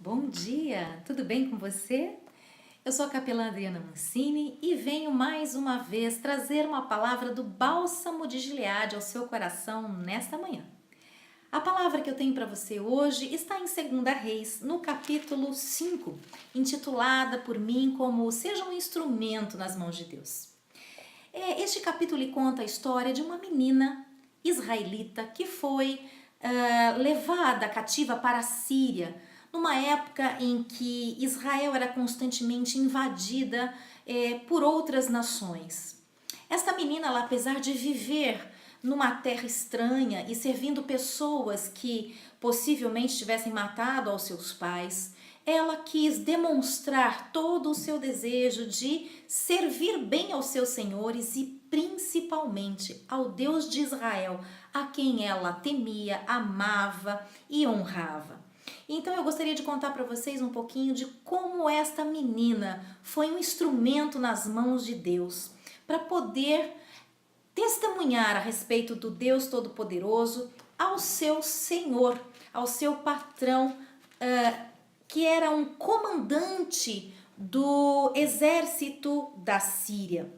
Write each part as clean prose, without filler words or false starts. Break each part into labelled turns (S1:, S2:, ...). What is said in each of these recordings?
S1: Bom dia, tudo bem com você? Eu sou a capelã Adriana Mancini e venho mais uma vez trazer uma palavra do Bálsamo de Gileade ao seu coração nesta manhã. A palavra que eu tenho para você hoje está em 2 Reis, no capítulo 5, intitulada por mim como Seja um instrumento nas mãos de Deus. Este capítulo conta a história de uma menina israelita que foi levada cativa para a Síria, numa época em que Israel era constantemente invadida por outras nações. Esta menina, ela, apesar de viver numa terra estranha e servindo pessoas que possivelmente tivessem matado aos seus pais, ela quis demonstrar todo o seu desejo de servir bem aos seus senhores e principalmente ao Deus de Israel, a quem ela temia, amava e honrava. Então eu gostaria de contar para vocês um pouquinho de como esta menina foi um instrumento nas mãos de Deus para poder testemunhar a respeito do Deus Todo-Poderoso ao seu Senhor, ao seu patrão, que era um comandante do exército da Síria.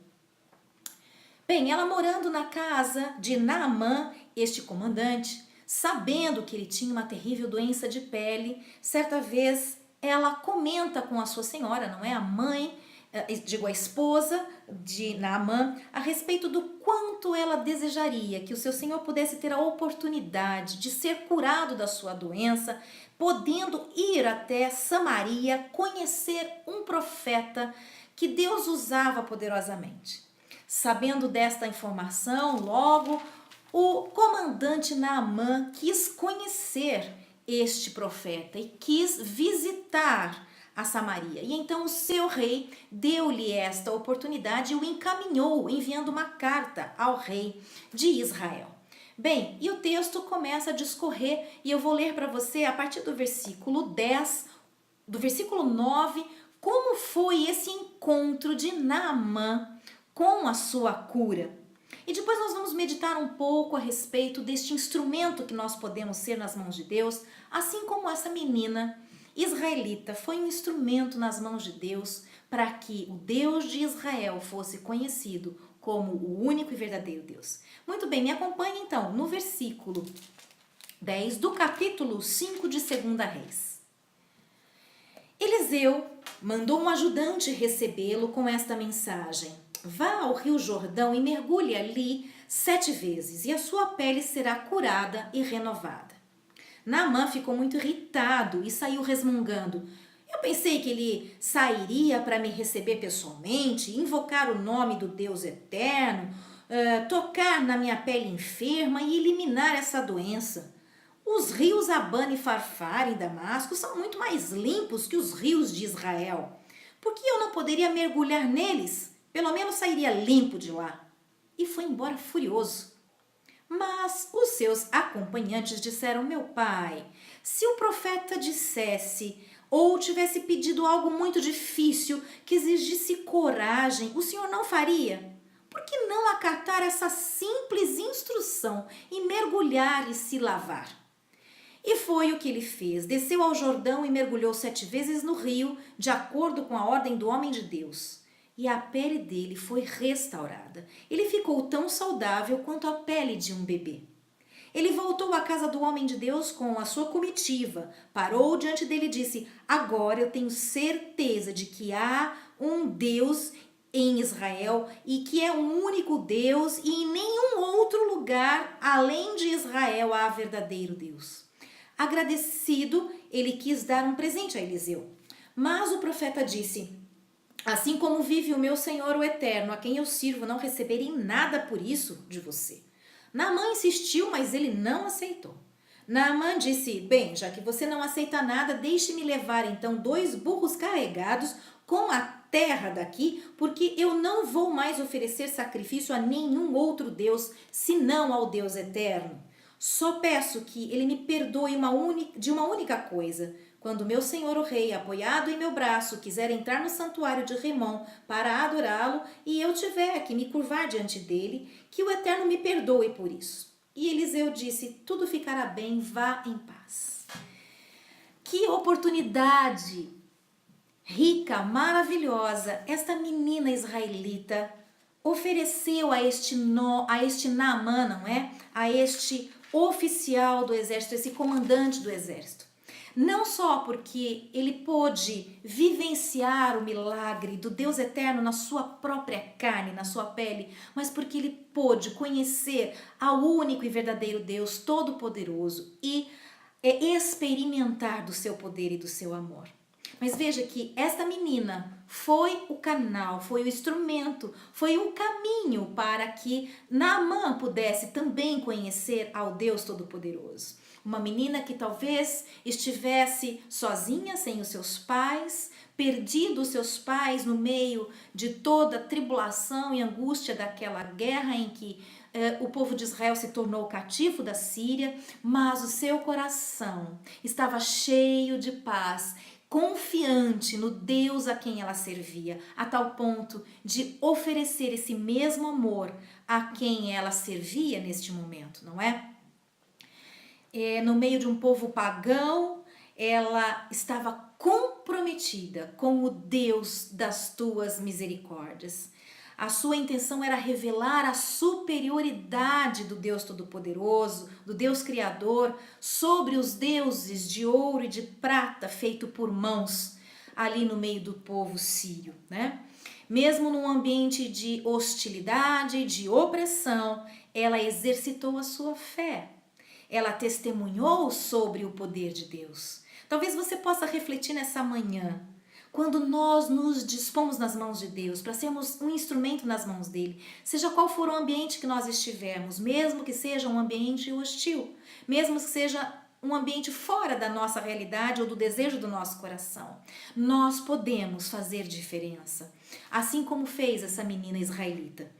S1: Bem, ela morando na casa de Naamã, este comandante, sabendo que ele tinha uma terrível doença de pele, certa vez ela comenta com a sua senhora, não é? A mãe, digo, a esposa de Naamã, a respeito do quanto ela desejaria que o seu senhor pudesse ter a oportunidade de ser curado da sua doença, podendo ir até Samaria conhecer um profeta que Deus usava poderosamente. Sabendo desta informação, logo o comandante Naamã quis conhecer este profeta e quis visitar a Samaria. E então o seu rei deu-lhe esta oportunidade e o encaminhou, enviando uma carta ao rei de Israel. Bem, e o texto começa a discorrer e eu vou ler para você a partir do versículo 10, do versículo 9, como foi esse encontro de Naamã com a sua cura. E depois nós vamos meditar um pouco a respeito deste instrumento que nós podemos ser nas mãos de Deus, assim como essa menina israelita foi um instrumento nas mãos de Deus para que o Deus de Israel fosse conhecido como o único e verdadeiro Deus. Muito bem, me acompanhe então no versículo 10 do capítulo 5 de 2 Reis. Eliseu mandou um ajudante recebê-lo com esta mensagem: vá ao rio Jordão e mergulhe ali 7 vezes, e a sua pele será curada e renovada. Naamã ficou muito irritado e saiu resmungando. Eu pensei que ele sairia para me receber pessoalmente, invocar o nome do Deus eterno, tocar na minha pele enferma e eliminar essa doença. Os rios Abana e Farfar em Damasco são muito mais limpos que os rios de Israel. Por que eu não poderia mergulhar neles? Pelo menos sairia limpo de lá. E foi embora furioso. Mas os seus acompanhantes disseram: meu pai, se o profeta dissesse ou tivesse pedido algo muito difícil que exigisse coragem, o senhor não faria? Por que não acatar essa simples instrução e mergulhar e se lavar? E foi o que ele fez. Desceu ao Jordão e mergulhou 7 vezes no rio, de acordo com a ordem do homem de Deus. E a pele dele foi restaurada. Ele ficou tão saudável quanto a pele de um bebê. Ele voltou à casa do homem de Deus com a sua comitiva, parou diante dele e disse: agora eu tenho certeza de que há um Deus em Israel e que é um único Deus e em nenhum outro lugar além de Israel há verdadeiro Deus. Agradecido, ele quis dar um presente a Eliseu. Mas o profeta disse: assim como vive o meu Senhor o Eterno, a quem eu sirvo, não receberei nada por isso de você. Naamã insistiu, mas ele não aceitou. Naamã disse: bem, já que você não aceita nada, deixe-me levar então 2 burros carregados com a terra daqui, porque eu não vou mais oferecer sacrifício a nenhum outro Deus, senão ao Deus eterno. Só peço que ele me perdoe de uma única coisa. Quando meu senhor o rei, apoiado em meu braço, quiser entrar no santuário de Rimom para adorá-lo e eu tiver que me curvar diante dele, que o Eterno me perdoe por isso. E Eliseu disse: tudo ficará bem, vá em paz. Que oportunidade rica, maravilhosa, esta menina israelita ofereceu a este Naamã, não é? A este oficial do exército, esse comandante do exército. Não só porque ele pôde vivenciar o milagre do Deus eterno na sua própria carne, na sua pele, mas porque ele pôde conhecer ao único e verdadeiro Deus Todo-Poderoso e experimentar do seu poder e do seu amor. Mas veja que esta menina foi o canal, foi o instrumento, foi o caminho para que Naamã pudesse também conhecer ao Deus Todo-Poderoso. Uma menina que talvez estivesse sozinha, sem os seus pais, perdido os seus pais no meio de toda a tribulação e angústia daquela guerra em que o povo de Israel se tornou cativo da Síria, mas o seu coração estava cheio de paz, confiante no Deus a quem ela servia, a tal ponto de oferecer esse mesmo amor a quem ela servia neste momento, não é? No meio de um povo pagão, ela estava comprometida com o Deus das tuas misericórdias. A sua intenção era revelar a superioridade do Deus Todo-Poderoso, do Deus Criador, sobre os deuses de ouro e de prata feito por mãos ali no meio do povo sírio, né? Mesmo num ambiente de hostilidade, de opressão, ela exercitou a sua fé. Ela testemunhou sobre o poder de Deus. Talvez você possa refletir nessa manhã, quando nós nos dispomos nas mãos de Deus, para sermos um instrumento nas mãos dele, seja qual for o ambiente que nós estivermos, mesmo que seja um ambiente hostil, mesmo que seja um ambiente fora da nossa realidade ou do desejo do nosso coração, nós podemos fazer diferença, assim como fez essa menina israelita.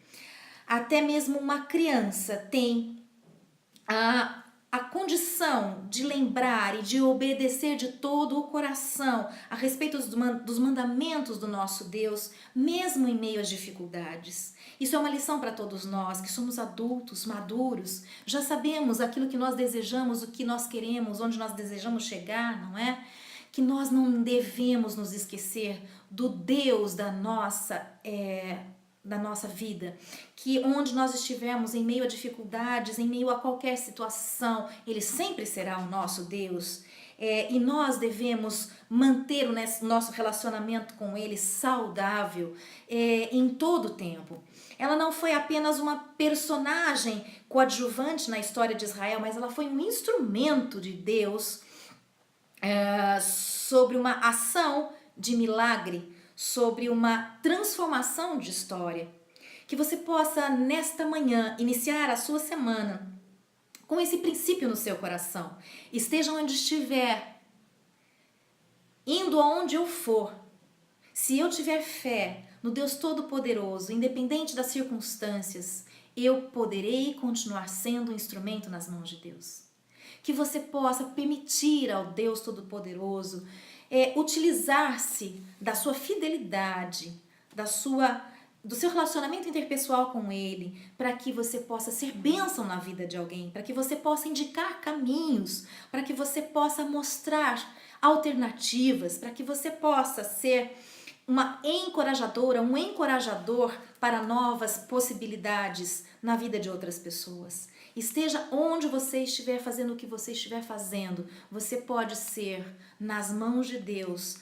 S1: Até mesmo uma criança tem a condição de lembrar e de obedecer de todo o coração a respeito dos mandamentos do nosso Deus, mesmo em meio às dificuldades. Isso é uma lição para todos nós que somos adultos, maduros, já sabemos aquilo que nós desejamos, o que nós queremos, onde nós desejamos chegar, não é? Que nós não devemos nos esquecer do Deus da nossa vida, que onde nós estivermos em meio a dificuldades, em meio a qualquer situação, Ele sempre será o nosso Deus, e nós devemos manter o nosso relacionamento com Ele saudável em todo o tempo. Ela não foi apenas uma personagem coadjuvante na história de Israel, mas ela foi um instrumento de Deus sobre uma ação de milagre, sobre uma transformação de história. Que você possa, nesta manhã, iniciar a sua semana com esse princípio no seu coração. Esteja onde estiver, indo aonde eu for, se eu tiver fé no Deus Todo-Poderoso, independente das circunstâncias, eu poderei continuar sendo um instrumento nas mãos de Deus. Que você possa permitir ao Deus Todo-Poderoso utilizar-se da sua fidelidade, do seu relacionamento interpessoal com Ele, para que você possa ser bênção na vida de alguém, para que você possa indicar caminhos, para que você possa mostrar alternativas, para que você possa ser uma encorajadora, um encorajador para novas possibilidades na vida de outras pessoas. Esteja onde você estiver fazendo o que você estiver fazendo, você pode ser, nas mãos de Deus,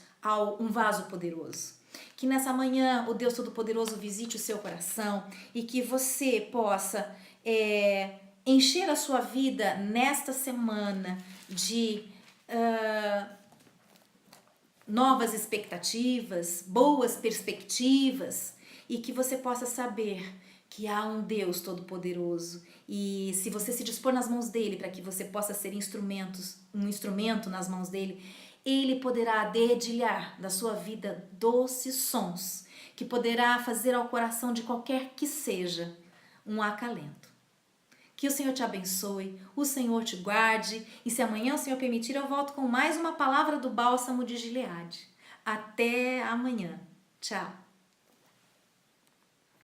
S1: um vaso poderoso. Que nessa manhã o Deus Todo-Poderoso visite o seu coração e que você possa encher a sua vida nesta semana de novas expectativas, boas perspectivas, e que você possa saber que há um Deus Todo-Poderoso, e se você se dispor nas mãos dele para que você possa ser um instrumento nas mãos dele, ele poderá dedilhar da sua vida doces sons, que poderá fazer ao coração de qualquer que seja um acalento. Que o Senhor te abençoe, o Senhor te guarde, e se amanhã o Senhor permitir, eu volto com mais uma palavra do Bálsamo de Gileade. Até amanhã. Tchau.